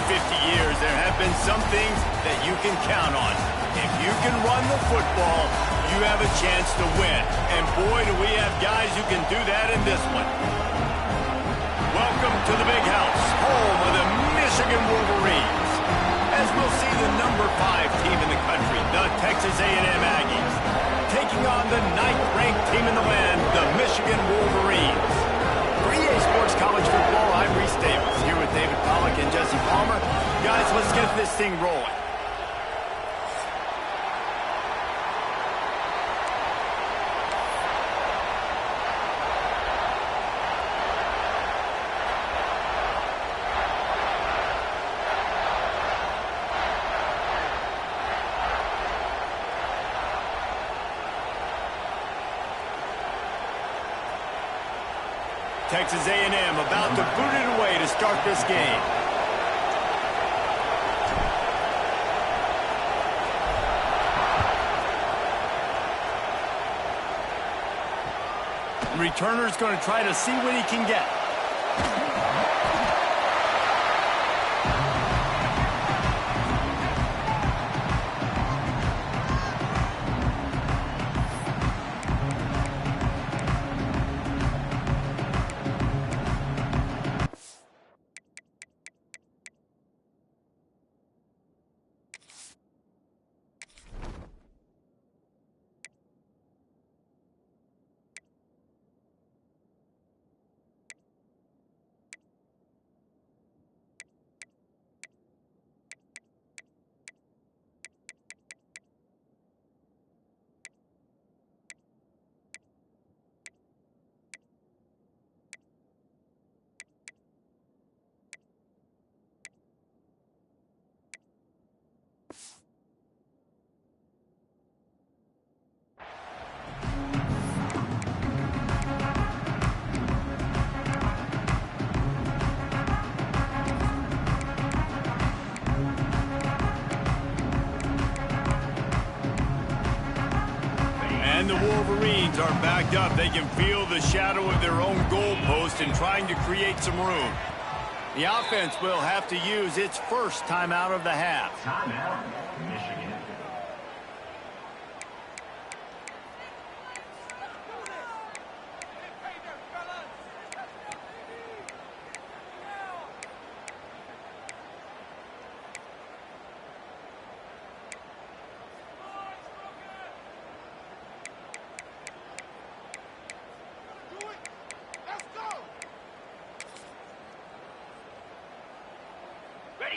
50 years, there have been some things that you can count on. If you can run the football, you have a chance to win. And boy, do we have guys who can do that in this one. Welcome to the Big House, home of the Michigan Wolverines. As we'll see the number 5 team in the country, the Texas A&M Aggies, taking on the 9th-ranked team in the land, the Michigan Wolverines. For EA Sports College Football, I'm Reese Davis, here with David Pollack and Jesse Palmer. Guys, let's get this thing rolling. Texas A&M about to boot it away to start this game. The returner's going to try to see what he can get. And the Wolverines are backed up. They can feel the shadow of their own goalpost and trying to create some room. The offense will have to use its first timeout of the half. Timeout, Michigan.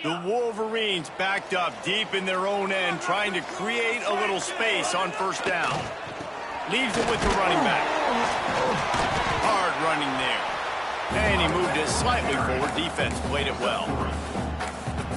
The Wolverines backed up deep in their own end, trying to create a little space on first down. Leaves it with the running back. Hard running there. And he moved it slightly forward. Defense played it well.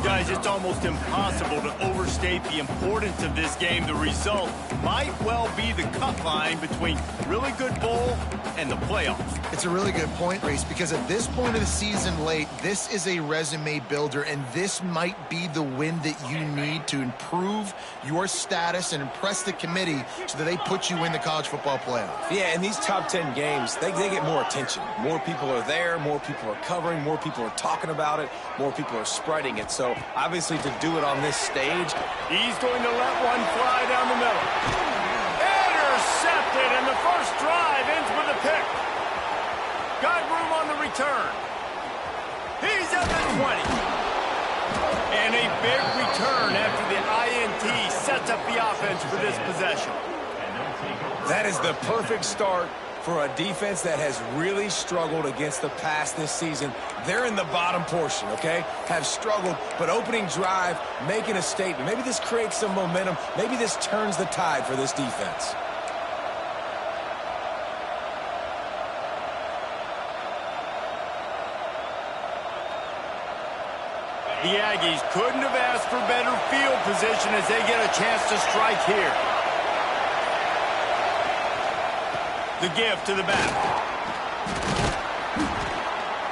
Guys, it's almost impossible to overstate the importance of this game. The result might well be the cut line between really good bowl and the playoffs. It's a really good point, Reese, because at this point of the season late, this is a resume builder, and this might be the win that you need to improve your status and impress the committee so that they put you in the college football playoff. Yeah, in these top 10 games, they get more attention. More people are there, more people are covering, more people are talking about it, more people are spreading it. So, obviously, to do it on this stage, he's going to let one fly down the middle. Intercepted, and the first drive ends with a pick. Got room on the return. He's at the 20. And a big return after the INT sets up the offense for this possession. that is the perfect start for a defense that has really struggled against the pass this season. They're in the bottom portion, okay? Have struggled, but opening drive, making a statement. Maybe this creates some momentum. Maybe this turns the tide for this defense. The Aggies couldn't have asked for better field position as they get a chance to strike here. The give to the back.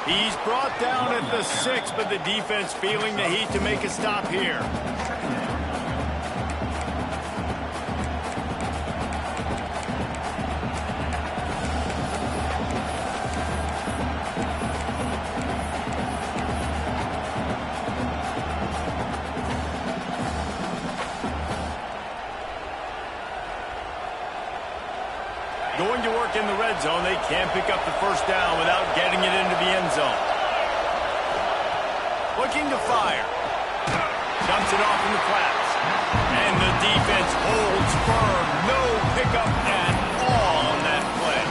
He's brought down at the 6, but the defense feeling the heat to make a stop here. mark in the red zone. They can't pick up the first down without getting it into the end zone. Looking to fire. Dumps it off in the flats. And the defense holds firm. No pickup at all on that play.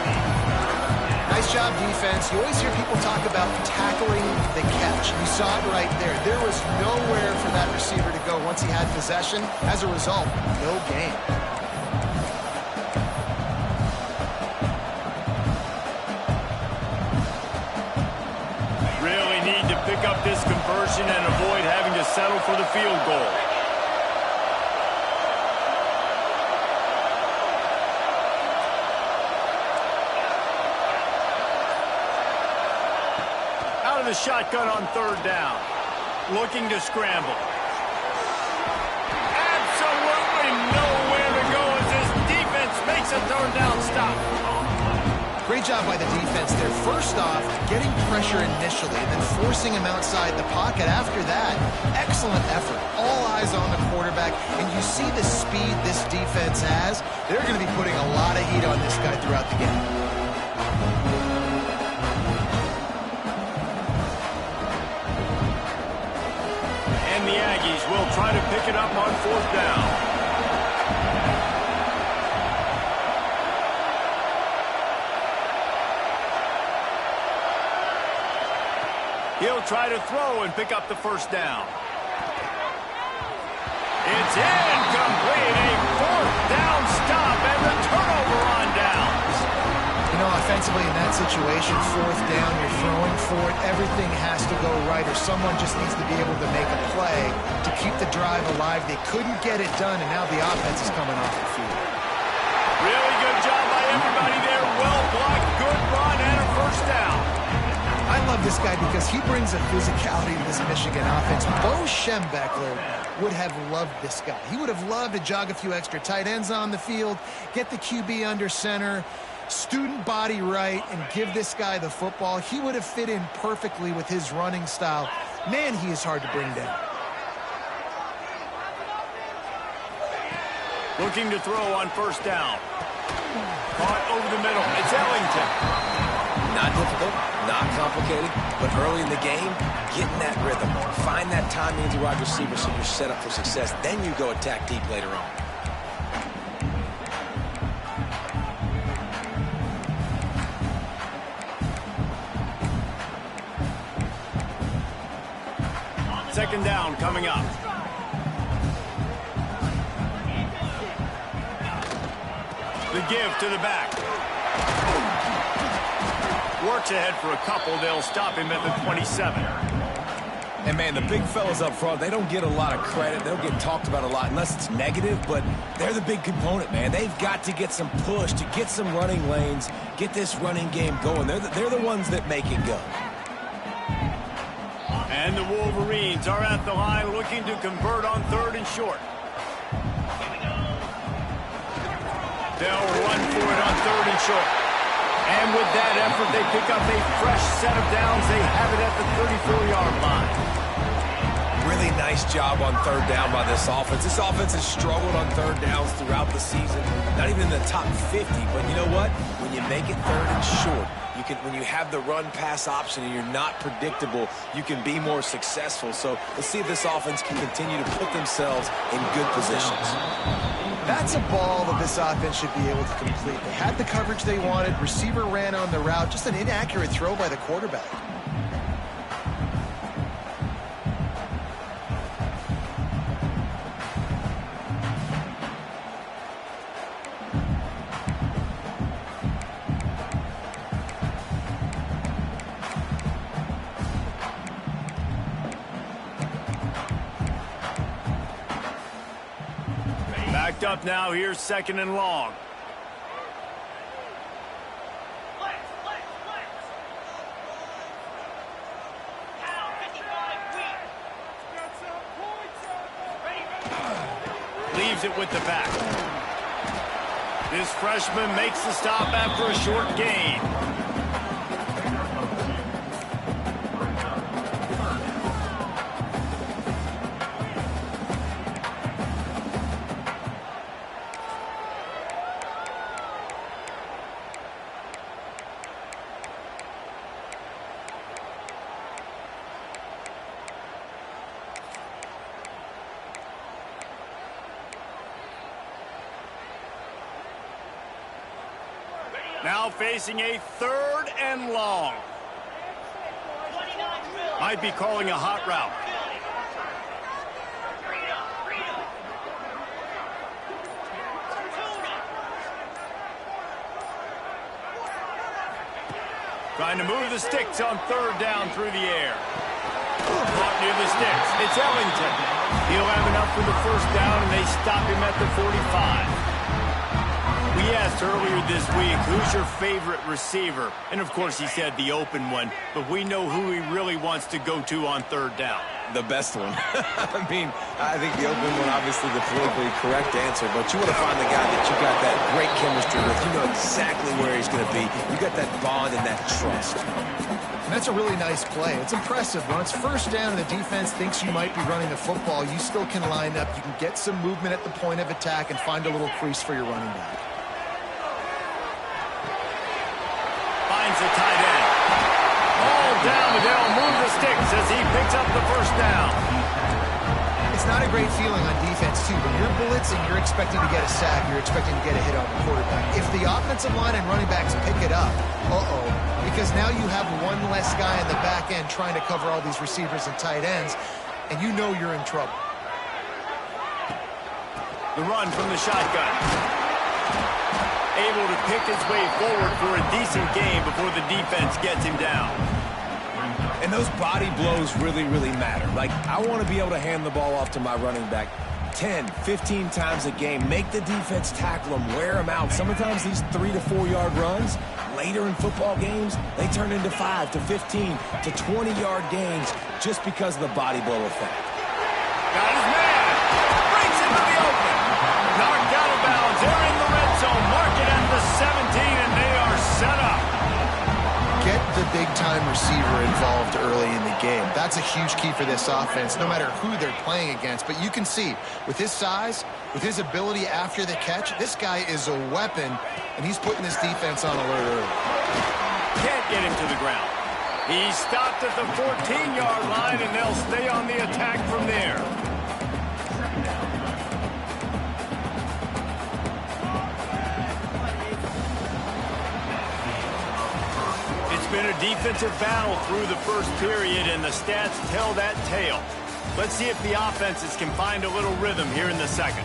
Nice job, defense. You always hear people talk about tackling the catch. You saw it right there. There was nowhere for that receiver to go once he had possession. As a result, no gain. Really need to pick up this conversion and avoid having to settle for the field goal. Out of the shotgun on third down. Looking to scramble. Absolutely nowhere to go as this defense makes a third down stop. Great job by the defense there. First off, getting pressure initially and then forcing him outside the pocket after that. Excellent effort. All eyes on the quarterback, and you see the speed this defense has. They're going to be putting a lot of heat on this guy throughout the game. And the Aggies will try to pick it up on fourth down. He'll try to throw and pick up the first down. It's incomplete. A fourth down stop and the turnover on downs. You know, offensively in that situation, fourth down, you're throwing for it. Everything has to go right, or someone just needs to be able to make a play to keep the drive alive. They couldn't get it done, and now the offense is coming off the field. Really good job by everybody there. Well blocked, good run, and a first down. I love this guy because he brings a physicality to this Michigan offense. Bo Schembechler would have loved this guy. He would have loved to jog a few extra tight ends on the field, get the QB under center, student body right, and give this guy the football. He would have fit in perfectly with his running style. Man, he is hard to bring down. Looking to throw on first down. Caught over the middle. It's Ellington. Not difficult, not complicated, but early in the game, get in that rhythm. Find that timing as a wide receiver so you're set up for success. Then you go attack deep later on. Second down coming up. The give to the back. Works ahead for a couple. They'll stop him at the 27. And, man, the big fellas up front, they don't get a lot of credit. They don't get talked about a lot unless it's negative, but they're the big component, man. They've got to get some push, to get some running lanes, get this running game going. They're the ones that make it go. And the Wolverines are at the line looking to convert on third and short. They'll run for it on third and short. And with that effort, they pick up a fresh set of downs. They have it at the 34-yard line. Really nice job on third down by this offense. This offense has struggled on third downs throughout the season. Not even in the top 50, but you know what? When you make it third and short, when you have the run-pass option and you're not predictable, you can be more successful. So let's see if this offense can continue to put themselves in good positions. That's a ball that this offense should be able to complete. They had the coverage they wanted. Receiver ran on the route. Just an inaccurate throw by the quarterback. Backed up now. Here's second and long. Leaves it with the back. This freshman makes the stop after a short gain. Now facing a 3rd and long. Might be calling a hot route. Trying to move the sticks on 3rd down through the air. Caught near the sticks. It's Ellington. He'll have enough for the 1st down, and they stop him at the 45. We asked earlier this week, who's your favorite receiver? And, of course, he said the open one. But we know who he really wants to go to on 3rd down. The best one. I mean, I think the open one, obviously the politically correct answer, but you want to find the guy that you got that great chemistry with. You know exactly where he's going to be. You got that bond and that trust. And that's a really nice play. It's impressive. When it's 1st down and the defense thinks you might be running the football, you still can line up. You can get some movement at the point of attack and find a little crease for your running back. Finds the tight end. All down, and they'll move the sticks as he picks up the 1st down. It's not a great feeling on defense, too. When you're blitzing, you're expecting to get a sack. You're expecting to get a hit on the quarterback. If the offensive line and running backs pick it up, because now you have one less guy in the back end trying to cover all these receivers and tight ends, and you know you're in trouble. The run from the shotgun. Able to pick his way forward for a decent gain before the defense gets him down. And those body blows really, really matter. Like, I want to be able to hand the ball off to my running back 10, 15 times a game. Make the defense tackle them, wear them out. Sometimes these 3 to 4 yard runs, later in football games, they turn into 5 to 15 to 20 yard gains just because of the body blow effect. Got his man. Brings him to the open. Knocked out of bounds. They're in the red zone. Mark it at the 17, and they are set up. Get the big-time receiver involved early in the game. That's a huge key for this offense, no matter who they're playing against. But you can see, with his size, with his ability after the catch, this guy is a weapon, and he's putting this defense on alert early. Can't get him to the ground. He stopped at the 14-yard line, and they'll stay on the attack from there. It's been a defensive battle through the 1st period, and the stats tell that tale. Let's see if the offenses can find a little rhythm here in the 2nd.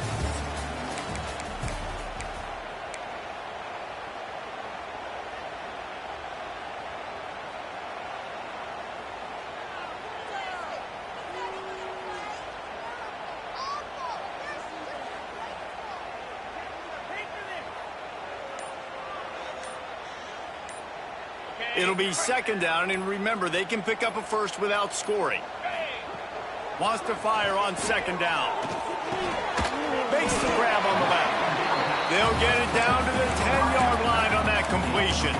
It'll be 2nd down, and remember, they can pick up a 1st without scoring. Wants to fire on 2nd down. Makes the grab on the left. They'll get it down to the 10-yard line on that completion.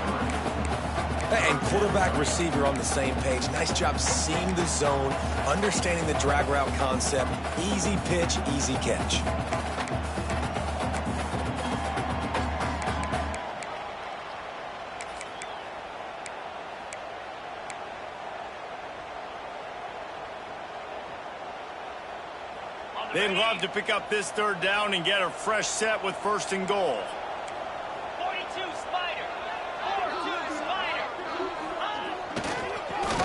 And quarterback receiver on the same page. Nice job seeing the zone, understanding the drag route concept. Easy pitch, easy catch. They'd love to pick up this 3rd down and get a fresh set with 1st and goal. 42 Spider. 42 Spider.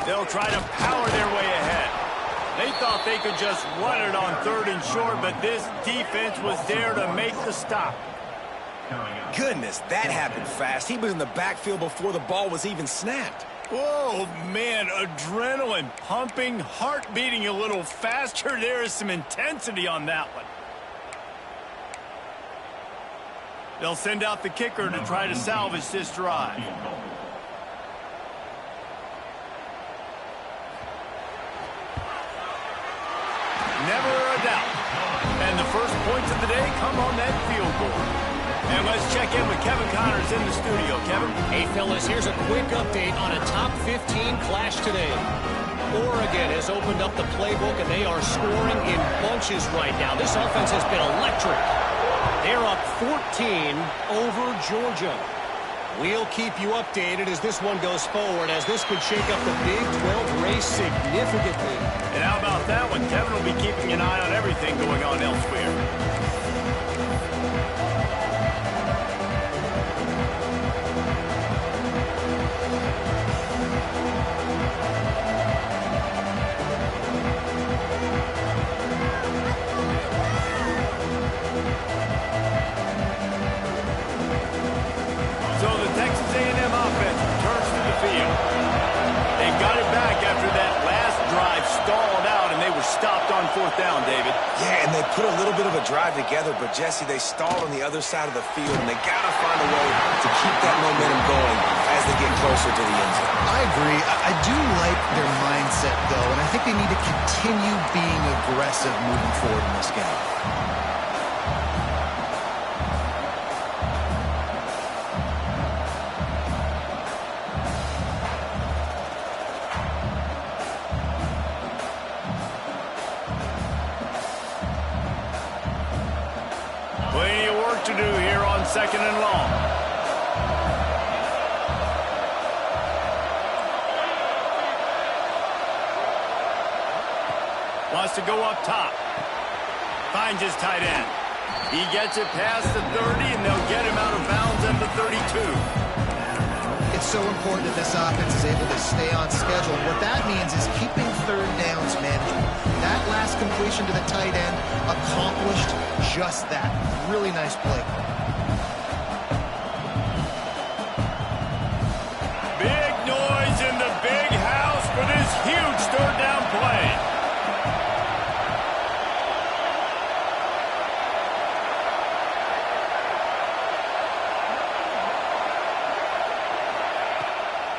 They'll try to power their way ahead. They thought they could just run it on 3rd and short, but this defense was there to make the stop. Goodness, that happened fast. He was in the backfield before the ball was even snapped. Oh, man, adrenaline pumping, heart beating a little faster. There is some intensity on that one. They'll send out the kicker to try to salvage this drive. Never a doubt. And the first points of the day come on that field goal. And let's check in with Kevin Connors in the studio. Kevin? Hey, fellas, here's a quick update on a top 15 clash today. Oregon has opened up the playbook, and they are scoring in bunches right now. This offense has been electric. They're up 14 over Georgia. We'll keep you updated as this one goes forward, as this could shake up the Big 12 race significantly. And how about that one? Kevin will be keeping an eye on everything going on elsewhere. stopped on 4th down, David. Yeah, and they put a little bit of a drive together, but, Jesse, they stalled on the other side of the field, and they got to find a way to keep that momentum going as they get closer to the end zone. I agree. I do like their mindset, though, and I think they need to continue being aggressive moving forward in this game. Plenty of work to do here on 2nd and long. Wants to go up top. Finds his tight end. He gets it past the 30, and they'll get him out of bounds at the 32. It's so important that this offense is able to stay on schedule. And what that means is keeping 3rd downs manageable. That last completion to the tight end accomplished just that. Really nice play. Big noise in the big house for this huge 3rd down play.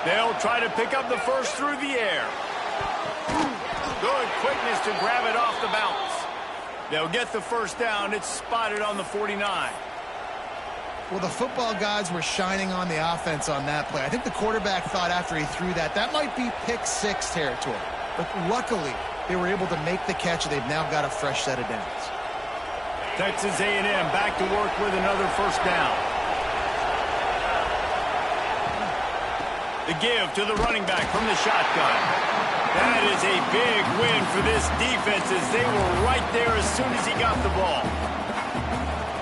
They'll try to pick up the first through the air. Good quickness to grab it off the bounce. They'll get the first down. It's spotted on the 49. Well, the football gods were shining on the offense on that play. I think the quarterback thought after he threw that, that might be pick 6 territory. But luckily, they were able to make the catch. They've now got a fresh set of downs. Texas A&M back to work with another first down. The give to the running back from the shotgun. That is a big win for this defense as they were right there as soon as he got the ball.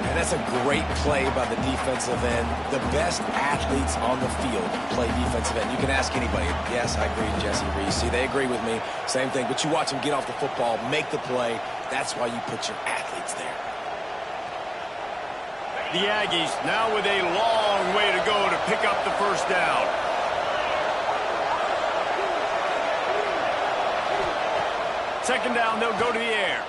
And that's a great play by the defensive end. The best athletes on the field play defensive end. You can ask anybody. Yes, I agree, Jesse Reese. See, they agree with me. Same thing. But you watch them get off the football, make the play. That's why you put your athletes there. The Aggies now with a long way to go to pick up the first down. Second down, they'll go to the air.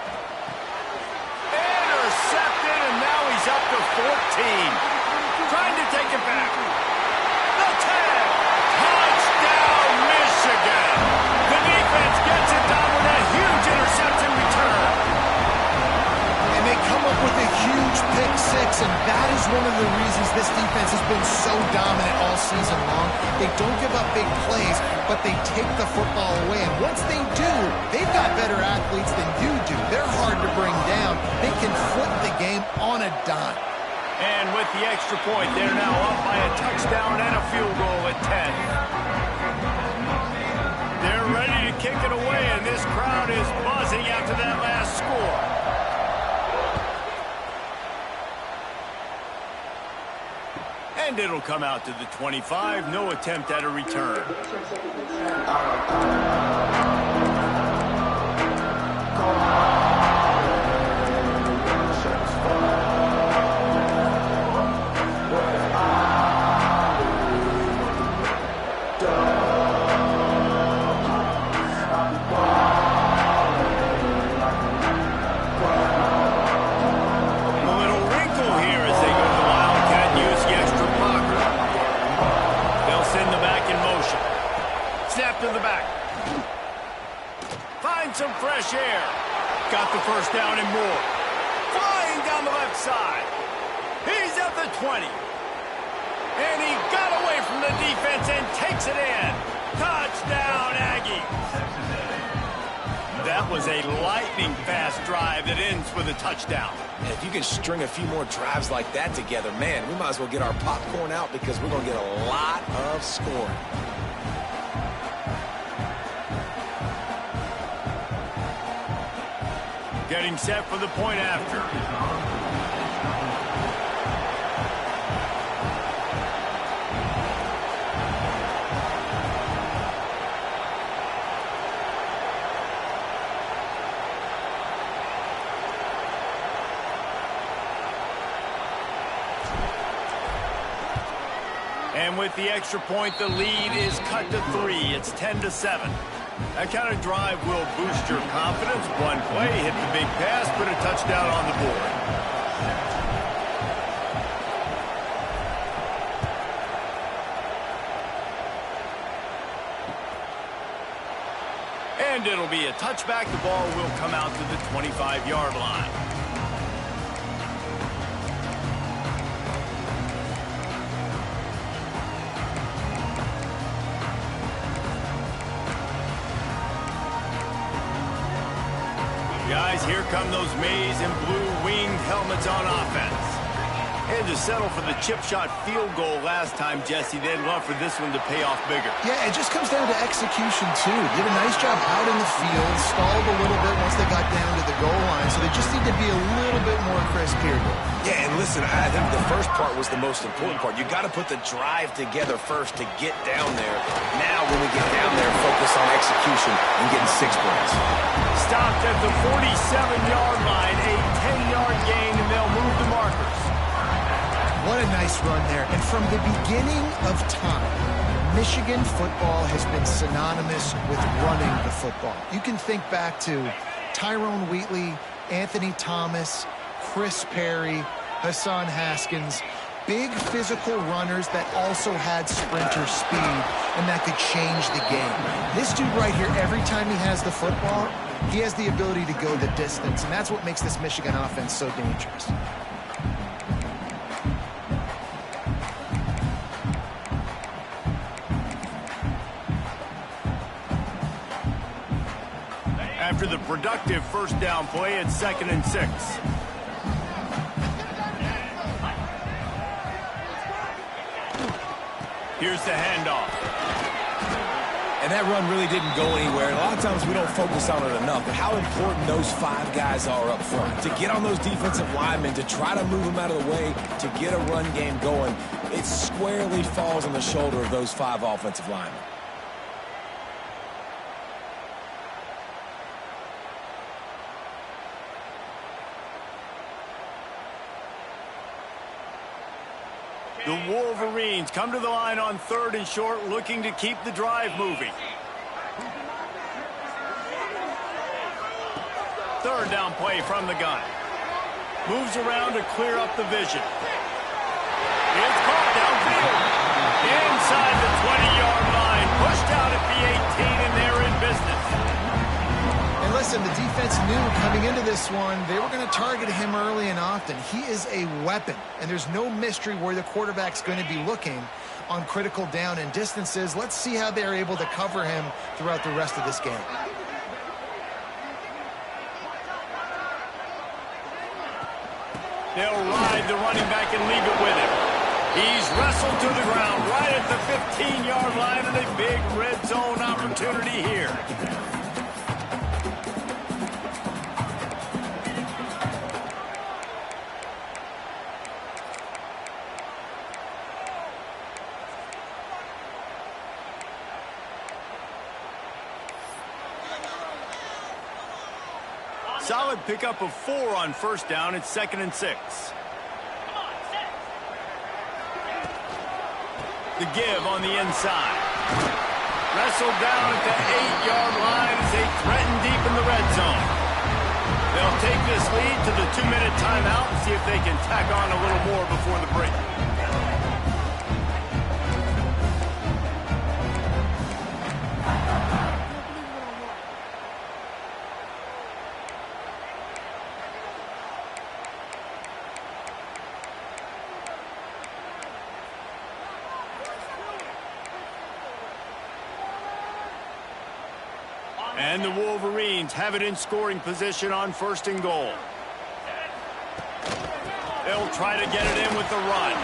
Intercepted, and now he's up to 14. Trying to take it back. The 10. Touchdown, Michigan. The defense gets it done with a huge interception return. And they come up with a huge pick 6, and that is one of the reasons this defense has been so dominant all season long. They don't give up big plays, but they take the football away. And once they do, they've got better athletes than you do. They're hard to bring down. They can flip the game on a dime. And with the extra point, they're now up by a touchdown and a field goal at 10. They're ready to kick it away, and this crowd is buzzing after that last score. And it'll come out to the 25. No attempt at a return. To the back. Find some fresh air. Got the first down and more. Flying down the left side. He's at the 20. And he got away from the defense and takes it in. Touchdown, Aggies. That was a lightning-fast drive that ends with a touchdown. And if you can string a few more drives like that together, man, we might as well get our popcorn out because we're going to get a lot of scoring. Getting set for the point after. And with the extra point, the lead is cut to 3. It's 10-7. That kind of drive will boost your confidence. One play, hit the big pass, put a touchdown on the board. And it'll be a touchback. The ball will come out to the 25-yard line. Guys, here come those maize and blue winged helmets on offense. Had to settle for the chip shot field goal last time, Jesse. They'd love for this one to pay off bigger. Yeah, it just comes down to execution, too. Did a nice job out in the field, stalled a little bit once they got down to the goal line, so they just need to be a little bit more crisp here. Yeah, and listen, I think the first part was the most important part. You got to put the drive together first to get down there. Now, when we get down there, focus on execution and getting 6 points. Stopped at the 47-yard line, a 10-yard gain, and they'll move the markers. What a nice run there. And from the beginning of time, Michigan football has been synonymous with running the football. You can think back to Tyrone Wheatley, Anthony Thomas, Chris Perry, Hassan Haskins, big physical runners that also had sprinter speed and that could change the game. This dude right here, every time he has the football, he has the ability to go the distance, and that's what makes this Michigan offense so dangerous. After the productive first down play, it's 2nd and 6. Here's the handoff. And that run really didn't go anywhere. And a lot of times we don't focus on it enough, but how important those 5 guys are up front. To get on those defensive linemen, to try to move them out of the way, to get a run game going, it squarely falls on the shoulder of those 5 offensive linemen. The Wolverines come to the line on 3rd and short, looking to keep the drive moving. 3rd down play from the gun. Moves around to clear up the vision. It's caught downfield. Inside the 20-yard line. Pushed out at the 18, and they're in business. And listen, the defense knew coming into this one, they were going to target him early and often. He is a weapon, and there's no mystery where the quarterback's going to be looking on critical down and distances. Let's see how they're able to cover him throughout the rest of this game. They'll ride the running back and leave it with him. He's wrestled to the ground right at the 15-yard line, and a big red zone opportunity here. Solid pickup of 4 on 1st down. It's 2nd and 6. The give on the inside. Wrestled down at the 8-yard line as they threaten deep in the red zone. They'll take this lead to the 2-minute timeout and see if they can tack on a little more before the break. And the Wolverines have it in scoring position on 1st and goal. They'll try to get it in with the run.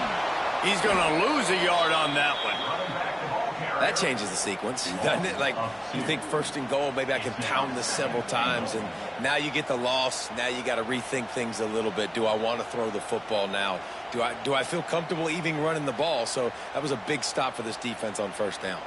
He's going to lose a yard on that one. That changes the sequence, doesn't it? Like, you think 1st and goal, maybe I can pound this several times, and now you get the loss. Now you got to rethink things a little bit. Do I want to throw the football now? Do I feel comfortable even running the ball? So that was a big stop for this defense on 1st down.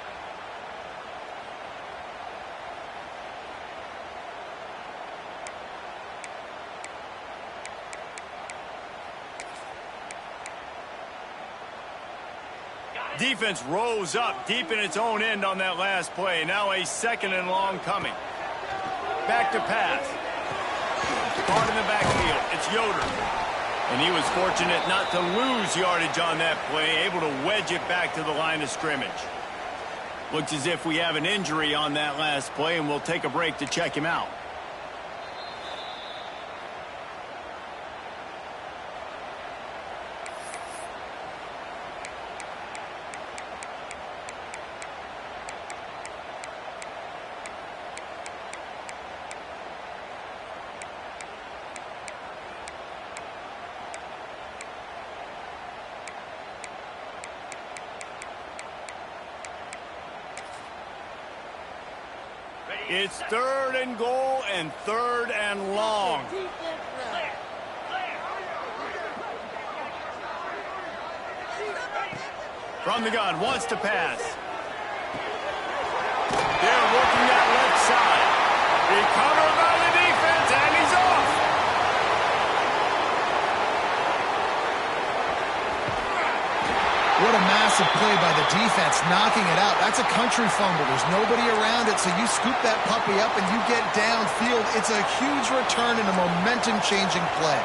Defense rose up deep in its own end on that last play. Now a 2nd and long coming. Back to pass. Caught in the backfield. It's Yoder. And he was fortunate not to lose yardage on that play, able to wedge it back to the line of scrimmage. Looks as if we have an injury on that last play, and we'll take a break to check him out. It's 3rd and goal and 3rd and long. From the gun, wants to pass. They're working that left side. Recovered by the defense, and he's off. What a massive play by the defense, knocking it out. That's a country fumble. There's nobody around it, so you scoop that puppy up and you get downfield. It's a huge return and a momentum-changing play.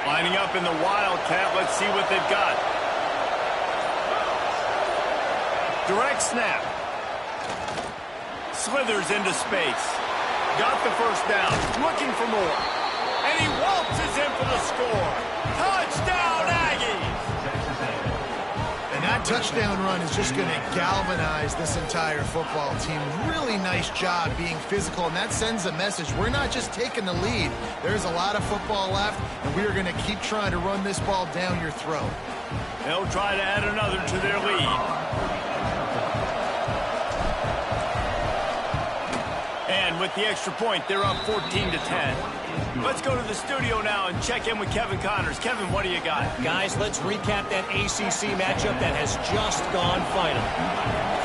Lining up in the Wildcat. Let's see what they've got. Direct snap. Slithers into space. Got the first down. Looking for more. And he waltzes in for the score. Touchdown, Aggies! And that touchdown run is just going to galvanize this entire football team. Really nice job being physical, and that sends a message. We're not just taking the lead. There's a lot of football left, and we are going to keep trying to run this ball down your throat. They'll try to add another to their lead. And with the extra point, they're up 14-10. Let's go to the studio now and check in with Kevin Connors. Kevin, what do you got? Guys, let's recap that ACC matchup that has just gone final.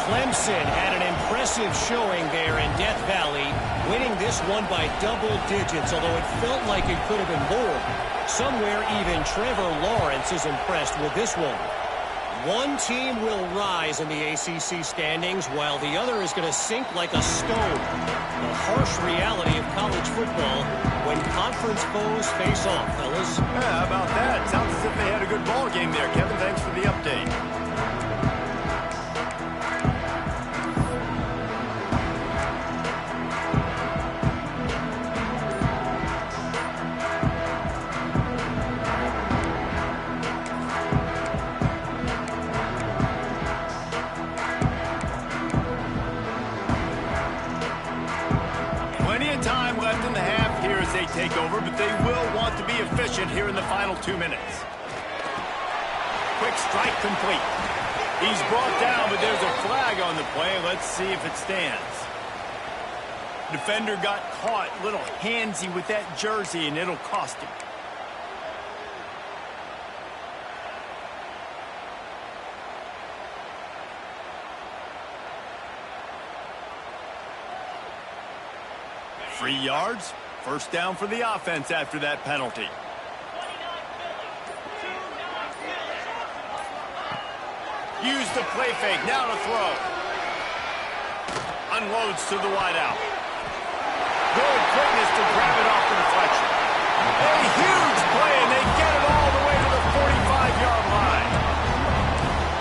Clemson had an impressive showing there in Death Valley, winning this one by double digits, although it felt like it could have been more. Somewhere even Trevor Lawrence is impressed with this one. One team will rise in the ACC standings, while the other is going to sink like a stone. The harsh reality of college football when conference foes face off, fellas. Yeah, how about that? Sounds as if they had a good ball game there. Kevin, thanks for the update. Take over, but they will want to be efficient here in the final 2 minutes. Quick strike complete. He's brought down, but there's a flag on the play. Let's see if it stands. Defender got caught, a little handsy with that jersey, and it'll cost him. Free yards. First down for the offense after that penalty. Use the play fake. Now to throw. Unloads to the wideout. Good quickness to grab it off the deflection. A huge play, and they get it all the way to the 45-yard line.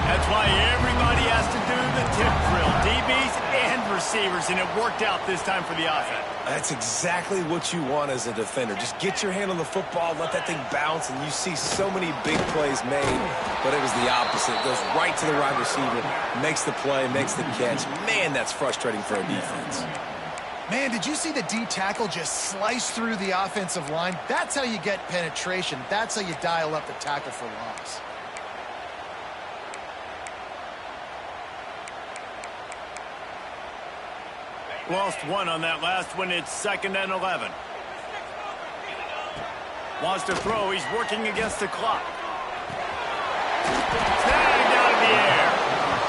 That's why everybody has to do the tip drill. DBs and receivers, and it worked out this time for the offense. That's exactly what you want as a defender. Just get your hand on the football, let that thing bounce, and you see so many big plays made, but it was the opposite. It goes right to the wide receiver, makes the play, makes the catch. Man, that's frustrating for a defense. Man, did you see the D tackle just slice through the offensive line? That's how you get penetration. That's how you dial up the tackle for loss. Lost one on that last one. It's 2nd and 11. Wants to throw. He's working against the clock. Snagged out of the air.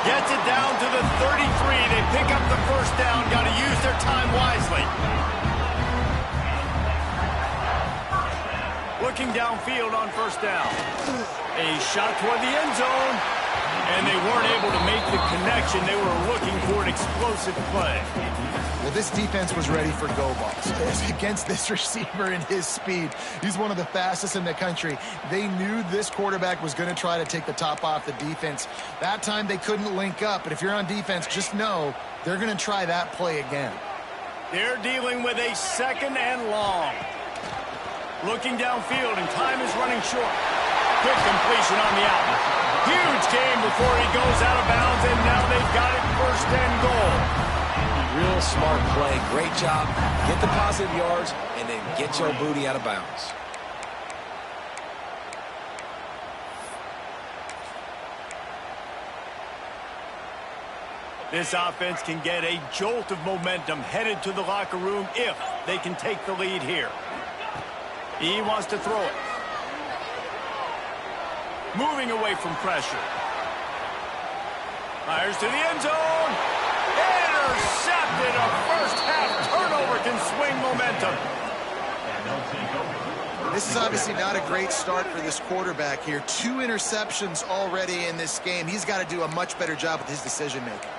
Gets it down to the 33. They pick up the first down. Got to use their time wisely. Looking downfield on first down. A shot toward the end zone. And they weren't able to make the connection. They were looking for an explosive play. Well, this defense was ready for go balls. Against this receiver and his speed, he's one of the fastest in the country. They knew this quarterback was going to try to take the top off the defense. That time they couldn't link up, but if you're on defense, just know they're going to try that play again. They're dealing with a second and long. Looking downfield, and time is running short. Quick completion on the out. Huge game before he goes out of bounds, and now they've got it first and goal. Real smart play. Great job. Get the positive yards, and then get your booty out of bounds. This offense can get a jolt of momentum headed to the locker room if they can take the lead here. He wants to throw it. Moving away from pressure. Fires to the end zone. Intercepted. A first-half turnover can swing momentum. This is obviously not a great start for this quarterback here. 2 interceptions already in this game. He's got to do a much better job with his decision-making.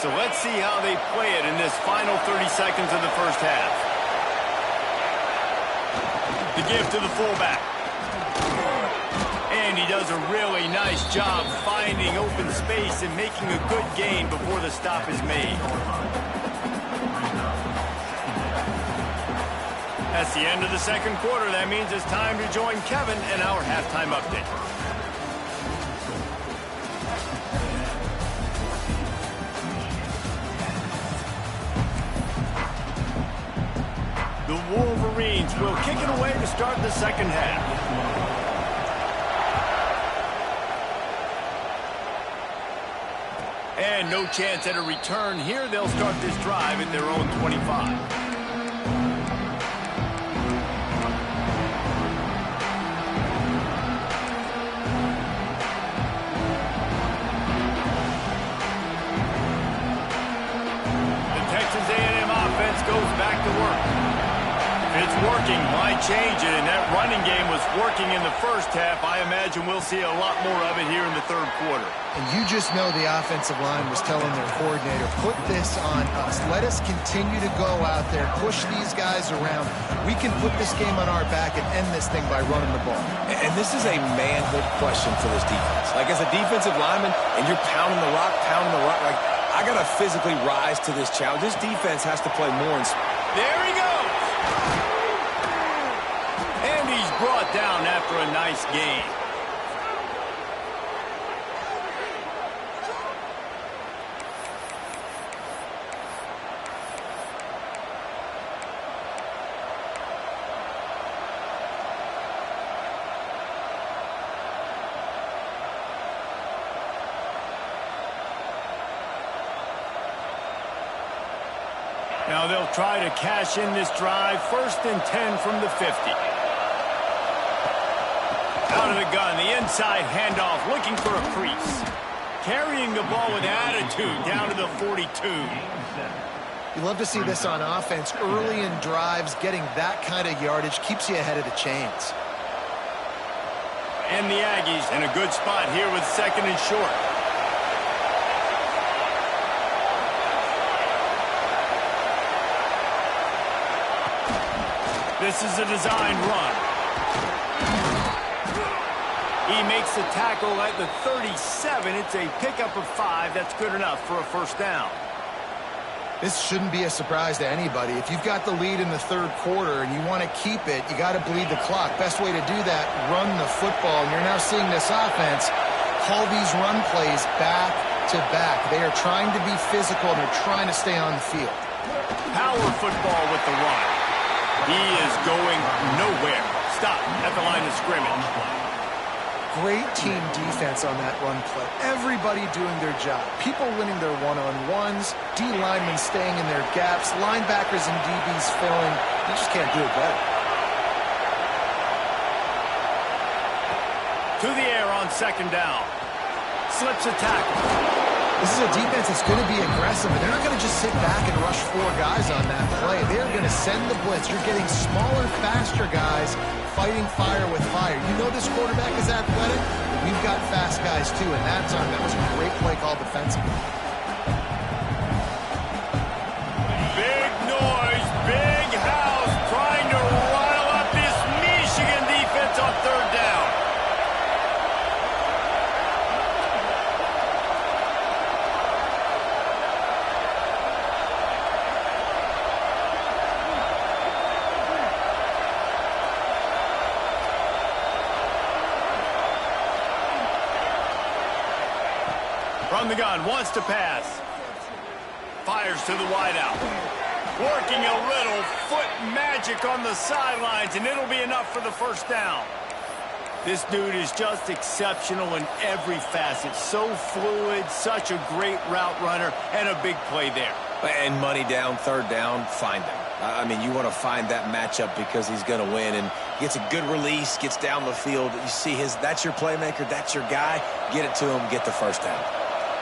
So let's see how they play it in this final 30 seconds of the first half. The give to the fullback. And he does a really nice job finding open space and making a good gain before the stop is made. That's the end of the second quarter. That means it's time to join Kevin in our halftime update. The Wolverines will kick it away to start the second half. And no chance at a return here. They'll start this drive at their own 25. Goes back to work. If it's working, why change it? And that running game was working in the first half. I imagine we'll see a lot more of it here in the third quarter. And you just know the offensive line was telling their coordinator, put this on us. Let us continue to go out there, push these guys around. We can put this game on our back and end this thing by running the ball. And this is a manhood question for this defense. Like, as a defensive lineman, and you're pounding the rock, like, I got to physically rise to this challenge. This defense has to play more. There he goes. And he's brought down after a nice gain. Now they'll try to cash in this drive. 1st and 10 from the 50. Out of the gun, the inside handoff, looking for a crease. Carrying the ball with attitude down to the 42. You love to see this on offense. Early in drives, getting that kind of yardage keeps you ahead of the chains. And the Aggies in a good spot here with 2nd and short. This is a designed run. He makes the tackle at the 37. It's a pickup of 5. That's good enough for a first down. This shouldn't be a surprise to anybody. If you've got the lead in the third quarter and you want to keep it, you got to bleed the clock. Best way to do that, run the football. And you're now seeing this offense call these run plays back to back. They are trying to be physical, and they're trying to stay on the field. Power football with the run. He is going nowhere. Stop at the line of scrimmage. Great team defense on that run play. Everybody doing their job. People winning their one-on-ones, D linemen staying in their gaps, linebackers and DBs filling. You just can't do it better. To the air on second down. Slips a tackle. This is a defense that's going to be aggressive, and they're not going to just sit back and rush 4 guys on that play. They're going to send the blitz. You're getting smaller, faster guys fighting fire with fire. You know this quarterback is athletic. We've got fast guys, too, and that was a great play call defensively. Big noise, big house, trying to rile up this Michigan defense on third down. From the gun, wants to pass. Fires to the wideout. Working a little foot magic on the sidelines, and it'll be enough for the first down. This dude is just exceptional in every facet. So fluid, such a great route runner, and a big play there. And money down, third down, find him. I mean, you want to find that matchup because he's going to win, and gets a good release, gets down the field. You see that's your playmaker, that's your guy. Get it to him, get the first down.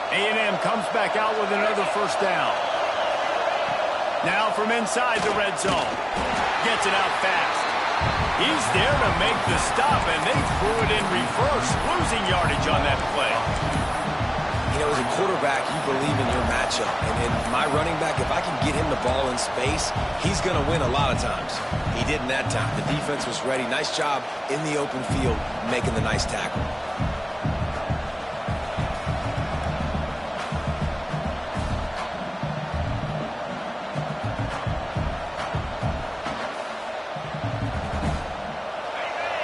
A&M comes back out with another first down. Now from inside the red zone. Gets it out fast. He's there to make the stop, and they threw it in reverse, losing yardage on that play. You know, as a quarterback, you believe in your matchup. And in my running back, if I can get him the ball in space, he's going to win a lot of times. He did in that time. The defense was ready. Nice job in the open field, making the nice tackle.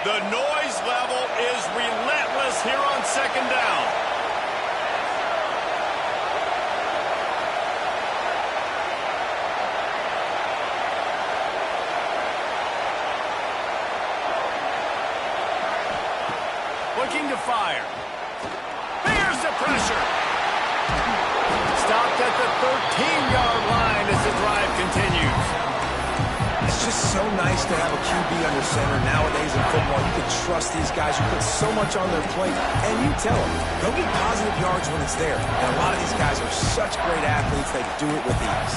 The noise level is relentless here on second down. Looking to fire. There's the pressure. Stopped at the 13-yard line as the drive continues. It's just so nice to have a QB under center nowadays in football. You can trust these guys. You put so much on their plate, and you tell them, go get positive yards when it's there. And a lot of these guys are such great athletes, they do it with ease.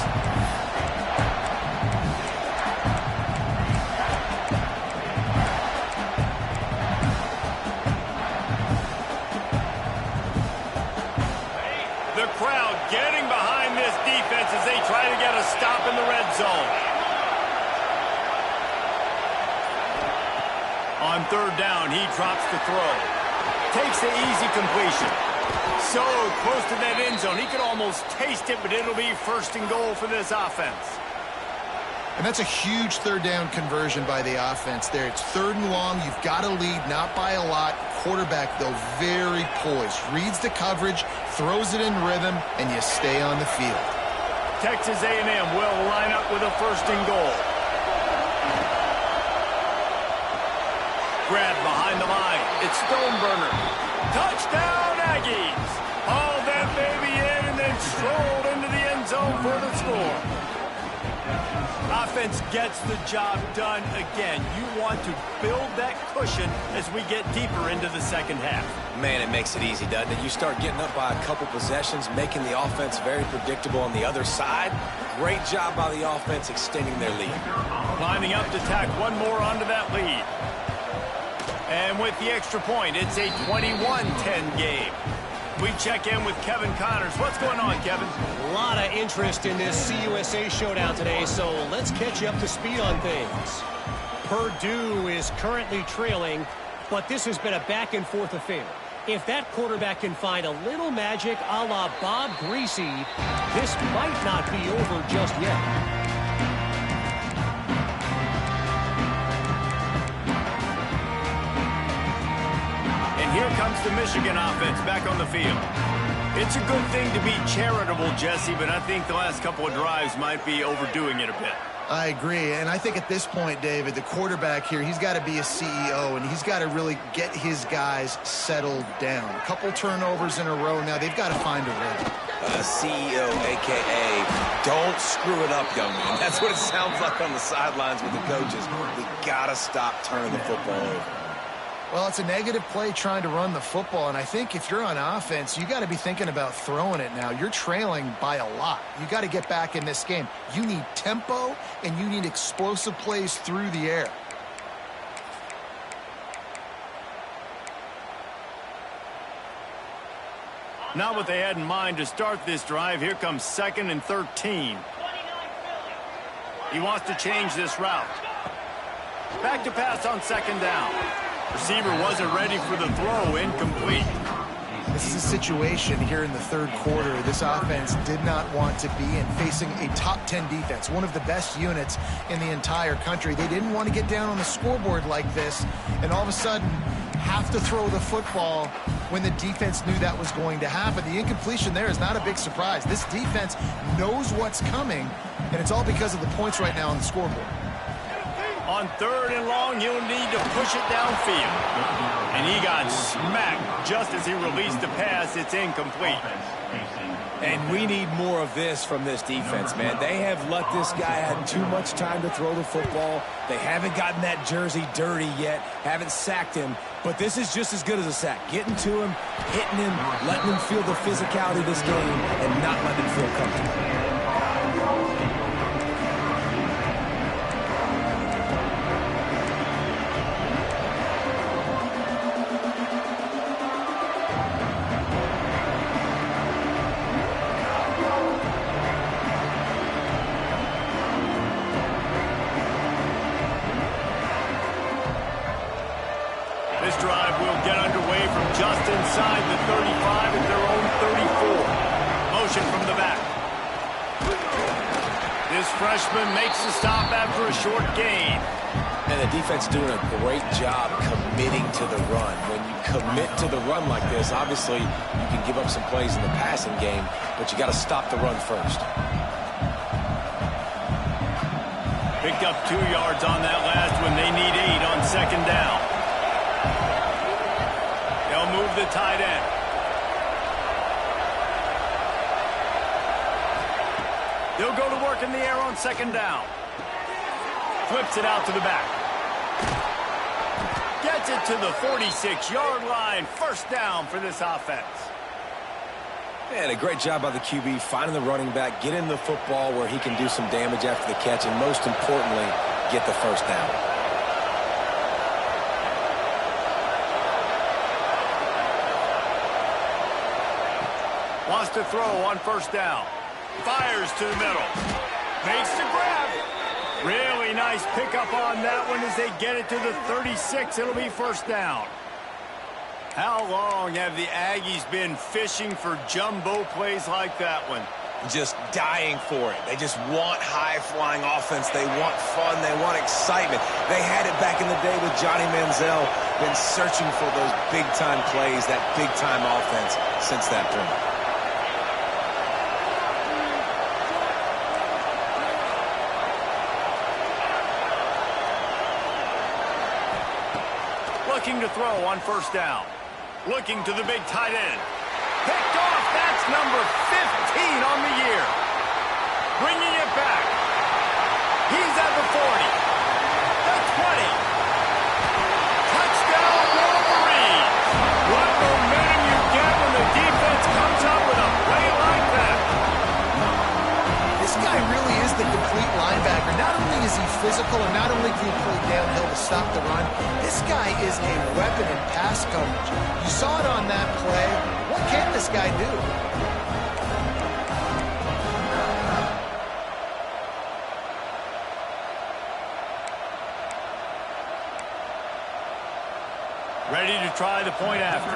The crowd getting behind this defense as they try to get a stop in the red zone. On third down, he drops the throw. Takes the easy completion. So close to that end zone, he could almost taste it, but it'll be first and goal for this offense. And that's a huge third down conversion by the offense there. It's third and long. You've got to lead, not by a lot. Quarterback, though, very poised. Reads the coverage, throws it in rhythm, and you stay on the field. Texas A&M will line up with a first and goal. Grab behind the line. It's Stoneburner. Touchdown, Aggies. Hauled that baby in and then strolled into the end zone for the score. Offense gets the job done again. You want to build that cushion as we get deeper into the second half. Man, it makes it easy, doesn't it? You start getting up by a couple possessions, making the offense very predictable on the other side. Great job by the offense extending their lead. Lining up to tack one more onto that lead. And with the extra point, it's a 21-10 game. We check in with Kevin Connors. What's going on, Kevin? A lot of interest in this CUSA showdown today, so let's catch you up to speed on things. Purdue is currently trailing, but this has been a back-and-forth affair. If that quarterback can find a little magic a la Bob Greasy, this might not be over just yet. Here comes the Michigan offense back on the field. It's a good thing to be charitable, Jesse, but I think the last couple of drives might be overdoing it a bit. I agree, and I think at this point, David, the quarterback here, he's got to be a CEO, and he's got to really get his guys settled down. A couple turnovers in a row now. They've got to find a rhythm. CEO, a.k.a. don't screw it up, young man. That's what it sounds like on the sidelines with the coaches. We got to stop turning the football over. Well, it's a negative play trying to run the football, and I think if you're on offense, you got to be thinking about throwing it now. You're trailing by a lot. You got to get back in this game. You need tempo, and you need explosive plays through the air. Not what they had in mind to start this drive. Here comes 2nd and 13. He wants to change this route. Back to pass on 2nd down. Receiver wasn't ready for the throw, incomplete. This is a situation here in the third quarter this offense did not want to be in, facing a top 10 defense, one of the best units in the entire country. They didn't want to get down on the scoreboard like this, and all of a sudden have to throw the football when the defense knew that was going to happen. The incompletion there is not a big surprise. This defense knows what's coming, and it's all because of the points right now on the scoreboard. On 3rd and long, he'll need to push it downfield. And he got smacked just as he released the pass. It's incomplete. And we need more of this from this defense, man. They have let this guy have too much time to throw the football. They haven't gotten that jersey dirty yet, haven't sacked him. But this is just as good as a sack. Getting to him, hitting him, letting him feel the physicality of this game, and not letting him feel comfortable. This drive will get underway from just inside the 35 at their own 34. Motion from the back. This freshman makes the stop after a short gain. And the defense doing a great job committing to the run. When you commit to the run like this, obviously you can give up some plays in the passing game, but you got to stop the run first. Picked up 2 yards on that last one. They need 8 on 2nd down. They'll move the tight end. They'll go to work in the air on 2nd down. Flips it out to the back. Gets it to the 46-yard line. 1st down for this offense. And a great job by the QB finding the running back, getting the football where he can do some damage after the catch, and most importantly, get the 1st down. Wants to throw on 1st down. Fires to the middle. Makes the grab. Really nice pickup on that one as they get it to the 36. It'll be 1st down. How long have the Aggies been fishing for jumbo plays like that one? Just dying for it. They just want high-flying offense. They want fun. They want excitement. They had it back in the day with Johnny Manziel. Been searching for those big-time plays, that big-time offense since that point. Looking to throw on 1st down. Looking to the big tight end. Picked off. That's number 15 on the year. Bringing it back. He's at the 40. The 20. Touchdown, Wolverines. What momentum you get when the defense comes up with a play like that. This guy really is the complete linebacker. Not only is he physical, and not only can he play downhill to stop the run, this guy is a weapon in pass coverage. You saw it on that play. What can this guy do? Ready to try the point after.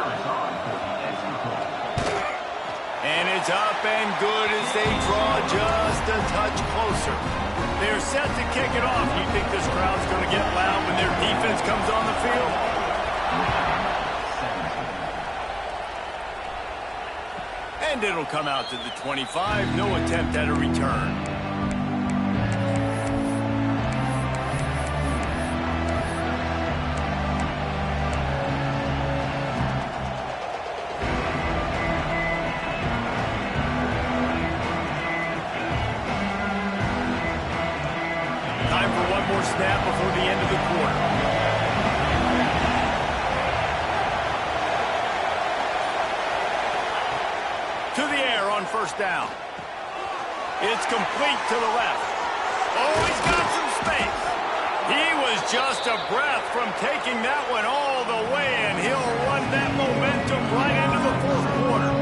And it's up and good as they draw just a touch closer. They're set to kick it off. You think this crowd's going to get loud when their defense comes on the field? And it'll come out to the 25. No attempt at a return. sophomore snap before the end of the quarter. To the air on first down. It's complete to the left. Oh, he's got some space. He was just a breath from taking that one all the way, and he'll run that momentum right into the fourth quarter.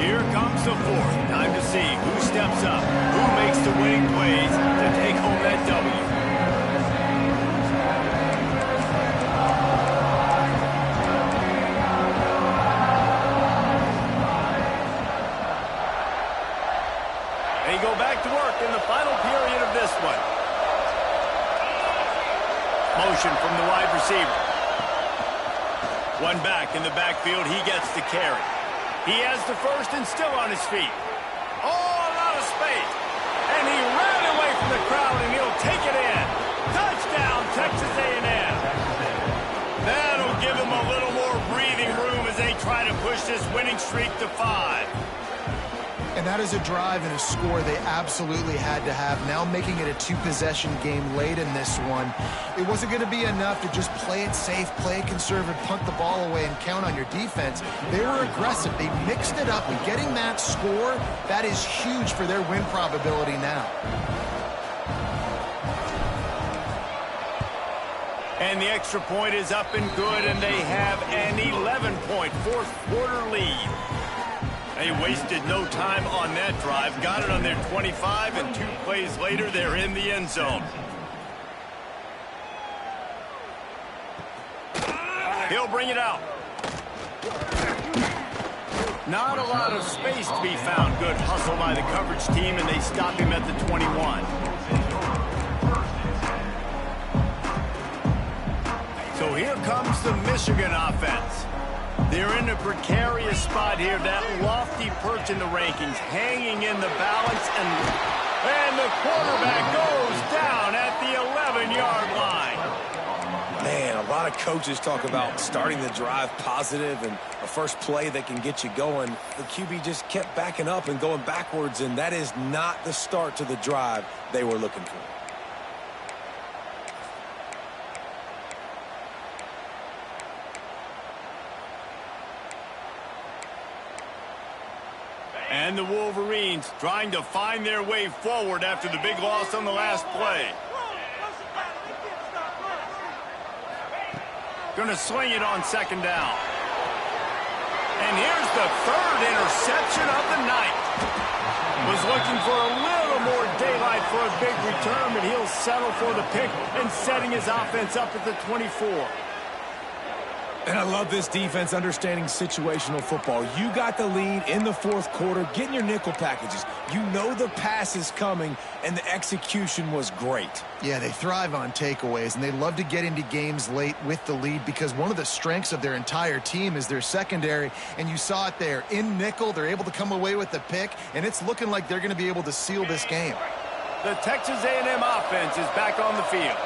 Here comes the fourth. Time to see who steps up, who makes the winning plays to take home that W. They go back to work in the final period of this one. Motion from the wide receiver. One back in the backfield. He gets the carry. He has the first and still on his feet. Oh, a lot of space. And he ran away from the crowd, and he'll take it in. Touchdown, Texas A&M. That'll give him a little more breathing room as they try to push this winning streak to 5. And that is a drive and a score they absolutely had to have. Now making it a two-possession game late in this one. It wasn't going to be enough to just play it safe, play it conservative, punt the ball away, and count on your defense. They were aggressive. They mixed it up. And getting that score, that is huge for their win probability now. And the extra point is up and good, and they have an 11-point fourth-quarter lead. They wasted no time on that drive. Got it on their 25, and 2 plays later, they're in the end zone. He'll bring it out. Not a lot of space to be found. Good hustle by the coverage team, and they stop him at the 21. So here comes the Michigan offense. They're in a precarious spot here, that lofty perch in the rankings, hanging in the balance, and the quarterback goes down at the 11-yard line. Man, a lot of coaches talk about starting the drive positive and a first play that can get you going. The QB just kept backing up and going backwards, and that is not the start to the drive they were looking for. And the Wolverines trying to find their way forward after the big loss on the last play. Gonna sling it on second down. And here's the third interception of the night. Was looking for a little more daylight for a big return, but he'll settle for the pick and setting his offense up at the 24. And I love this defense understanding situational football. You got the lead in the fourth quarter, getting your nickel packages. You know the pass is coming, and the execution was great. Yeah, they thrive on takeaways, and they love to get into games late with the lead because one of the strengths of their entire team is their secondary, and you saw it there. In nickel, they're able to come away with the pick, and it's looking like they're going to be able to seal this game. The Texas A&M offense is back on the field.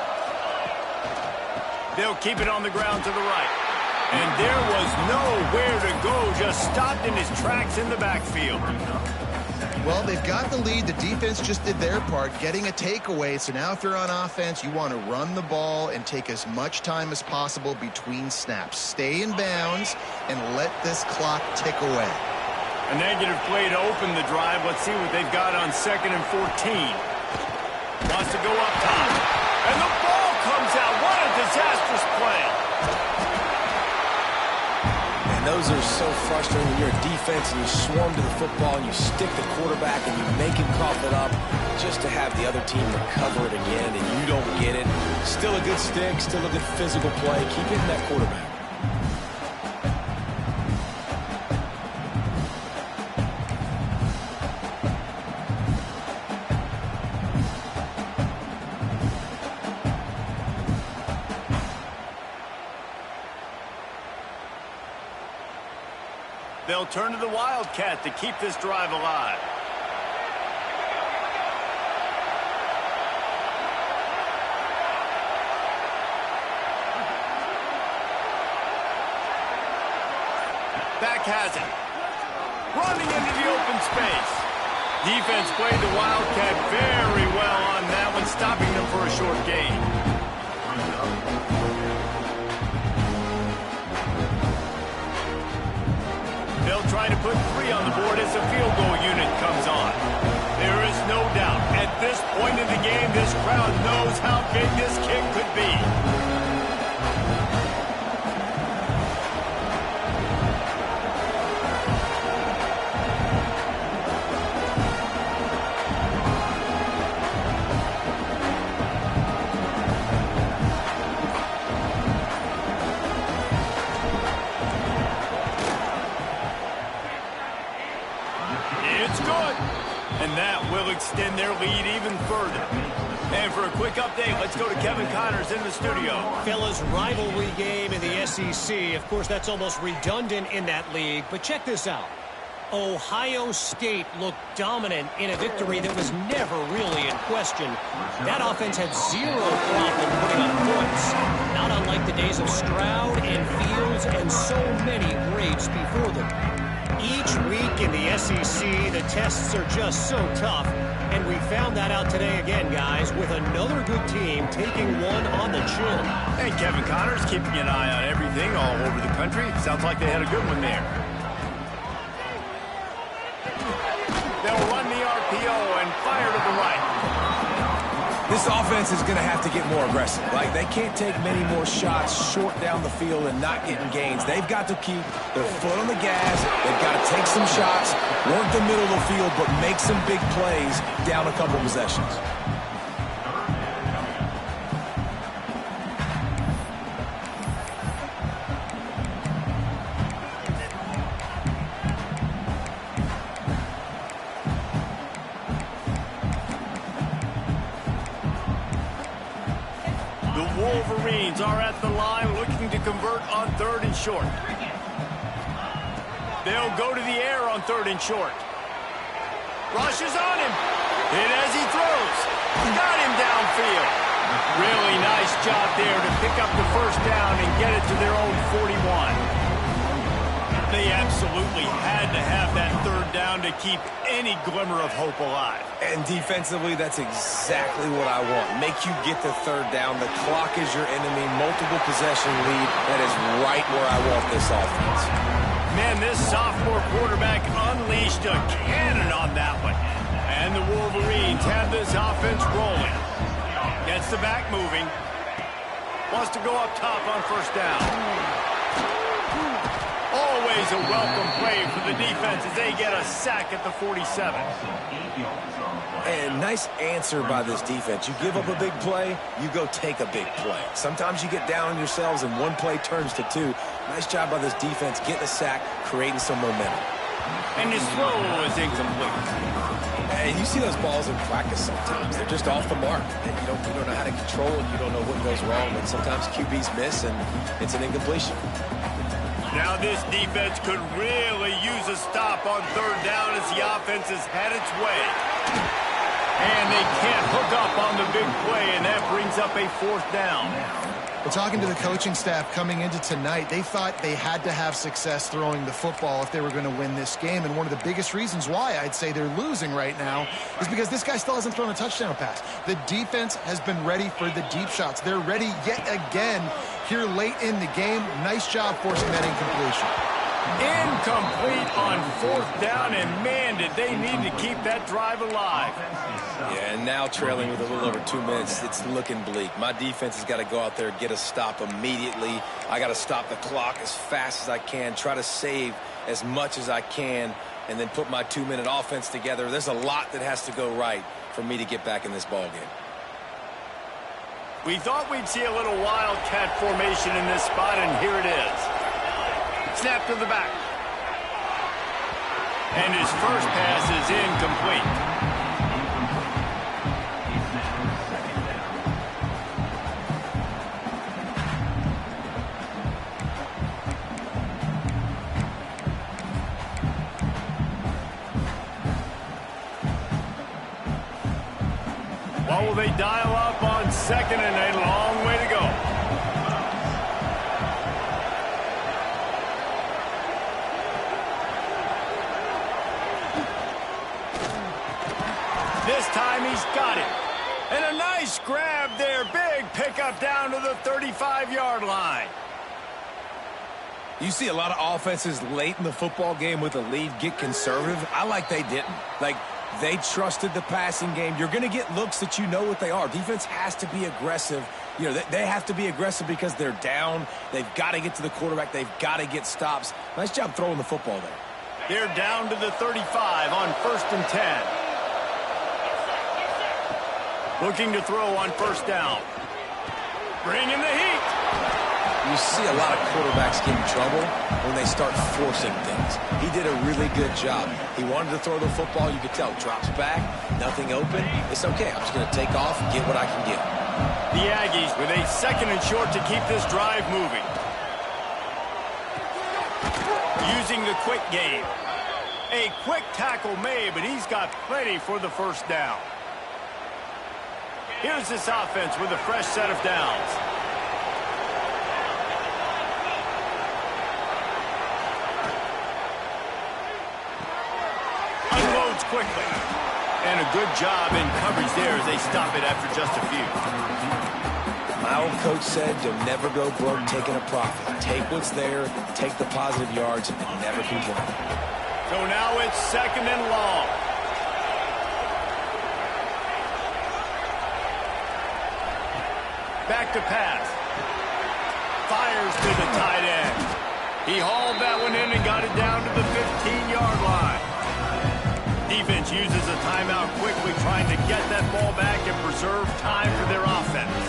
They'll keep it on the ground to the right. And there was nowhere to go, just stopped in his tracks in the backfield. Well, they've got the lead. The defense just did their part, getting a takeaway. So now if they're on offense, you want to run the ball and take as much time as possible between snaps. Stay in bounds and let this clock tick away. A negative play to open the drive. Let's see what they've got on 2nd and 14. Wants to go up top. And the ball comes out. What a disastrous play. Those are so frustrating when you're a defense and you swarm to the football and you stick the quarterback and you make him cough it up just to have the other team recover it again and you don't get it. Still a good stick, still a good physical play. Keep hitting that quarterback. They'll turn to the Wildcat to keep this drive alive. Back has it. Running into the open space. Defense played the Wildcat very well on that one, stopping them for a short gain. They'll try to put 3 on the board as the field goal unit comes on. There is no doubt, at this point in the game, this crowd knows how big this kick could be. It's good. And that will extend their lead even further. And for a quick update, let's go to Kevin Connors in the studio. Fellas, rivalry game in the SEC. Of course, that's almost redundant in that league. But check this out. Ohio State looked dominant in a victory that was never really in question. That offense had zero problem putting up points. Not unlike the days of Stroud and Fields and so many greats before them. Each week in the SEC, the tests are just so tough, and we found that out today again, guys, with another good team taking one on the chin. And Kevin Connors keeping an eye on everything all over the country. Sounds like they had a good one there. They'll run the RPO and fire to the right. This offense is going to have to get more aggressive. Like, they can't take many more shots short down the field and not getting gains. They've got to keep their foot on the gas. They've got to take some shots, work the middle of the field, but make some big plays down a couple possessions. Wolverines are at the line looking to convert on 3rd and short. They'll go to the air on 3rd and short. Rush is on him. Hit as he throws. Got him downfield. Really nice job there to pick up the 1st down and get it to their own 41. They absolutely had to have that 3rd down to keep any glimmer of hope alive. And defensively, that's exactly what I want. Make you get the 3rd down. The clock is your enemy. Multiple possession lead. That is right where I want this offense. Man, this sophomore quarterback unleashed a cannon on that one. And the Wolverines have this offense rolling. Gets the back moving. Wants to go up top on 1st down. Always a welcome play for the defense as they get a sack at the 47. And nice answer by this defense. You give up a big play, you go take a big play. Sometimes you get down on yourselves and one play turns to 2. Nice job by this defense getting a sack, creating some momentum. And his throw was incomplete. And you see those balls in practice sometimes. They're just off the mark. And you don't know how to control it. You don't know what goes wrong. And sometimes QBs miss, and it's an incompletion. Now this defense could really use a stop on 3rd down as the offense has had its way. And they can't hook up on the big play, and that brings up a 4th down. Well, talking to the coaching staff coming into tonight, they thought they had to have success throwing the football if they were going to win this game. And one of the biggest reasons why I'd say they're losing right now is because this guy still hasn't thrown a touchdown pass. The defense has been ready for the deep shots. They're ready yet again here late in the game. Nice job forcing that incompletion. Incomplete on 4th down, and man, did they need to keep that drive alive. Yeah, and now trailing with a little over 2 minutes, it's looking bleak. My defense has got to go out there and get a stop immediately. I got to stop the clock as fast as I can, try to save as much as I can, and then put my 2-minute offense together. There's a lot that has to go right for me to get back in this ball game. We thought we'd see a little wildcat formation in this spot, and here it is. Snap to the back. And his first pass is incomplete. What will they dial up on 2nd and a long way to go? He's got it. And a nice grab there. Big pickup down to the 35-yard line. You see a lot of offenses late in the football game with a lead get conservative. I like they didn't. Like, they trusted the passing game. You're going to get looks that you know what they are. Defense has to be aggressive. You know, they have to be aggressive because they're down. They've got to get to the quarterback. They've got to get stops. Nice job throwing the football there. They're down to the 35 on 1st and 10. Looking to throw on 1st down. Bringing the heat. You see a lot of quarterbacks get in trouble when they start forcing things. He did a really good job. He wanted to throw the football. You could tell. Drops back. Nothing open. It's okay. I'm just going to take off and get what I can get. The Aggies with a 2nd and short to keep this drive moving. Using the quick game. A quick tackle made, but he's got plenty for the 1st down. Here's this offense with a fresh set of downs. Unloads quickly. And a good job in coverage there as they stop it after just a few. My old coach said you'll never go broke taking a profit. Take what's there, take the positive yards, and never complain. So now it's 2nd and long. Back to pass. Fires to the tight end. He hauled that one in and got it down to the 15-yard line. Defense uses a timeout quickly, trying to get that ball back and preserve time for their offense.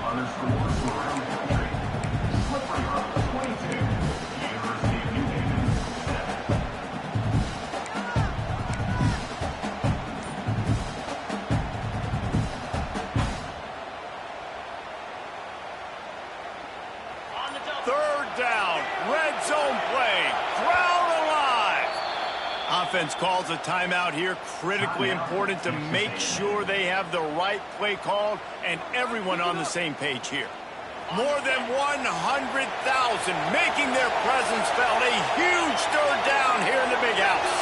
On the score for around the country, Slippery Rock 22, University of New Haven 7. On the double. 3rd down, red zone play, crowd alive. Offense calls a timeout here, critically important to make sure they have the right play called and everyone on the same page here. More than 100,000 making their presence felt. A huge 3rd down here in the big house.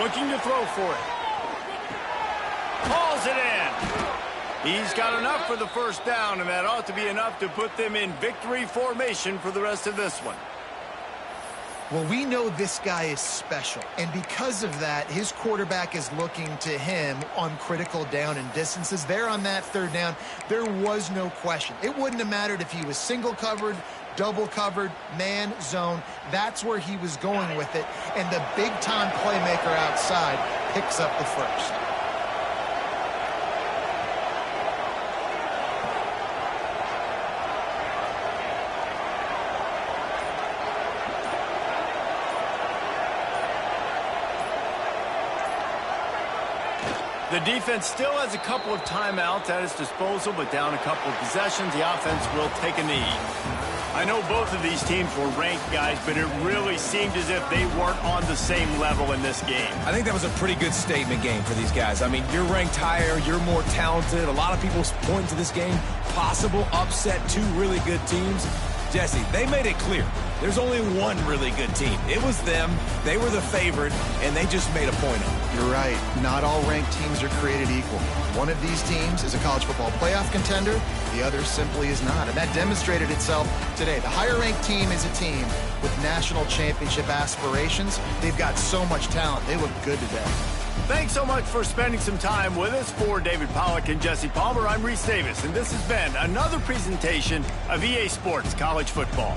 Looking to throw for it. Hauls it in. He's got enough for the 1st down, and that ought to be enough to put them in victory formation for the rest of this one. Well, we know this guy is special, and because of that, his quarterback is looking to him on critical down and distances. There on that 3rd down, there was no question. It wouldn't have mattered if he was single covered, double covered, man, zone. That's where he was going with it, and the big-time playmaker outside picks up the 1st. The defense still has a couple of timeouts at its disposal, but down a couple of possessions, the offense will take a knee. I know both of these teams were ranked, guys, but it really seemed as if they weren't on the same level in this game. I think that was a pretty good statement game for these guys. I mean, you're ranked higher, you're more talented. A lot of people point to this game, possible upset, 2 really good teams. Jesse, they made it clear. There's only one really good team. It was them. They were the favorite, and they just made a point of it. You're right. Not all ranked teams are created equal. One of these teams is a college football playoff contender. The other simply is not. And that demonstrated itself today. The higher-ranked team is a team with national championship aspirations. They've got so much talent. They look good today. Thanks so much for spending some time with us. For David Pollack and Jesse Palmer, I'm Reese Davis, and this has been another presentation of EA Sports College Football.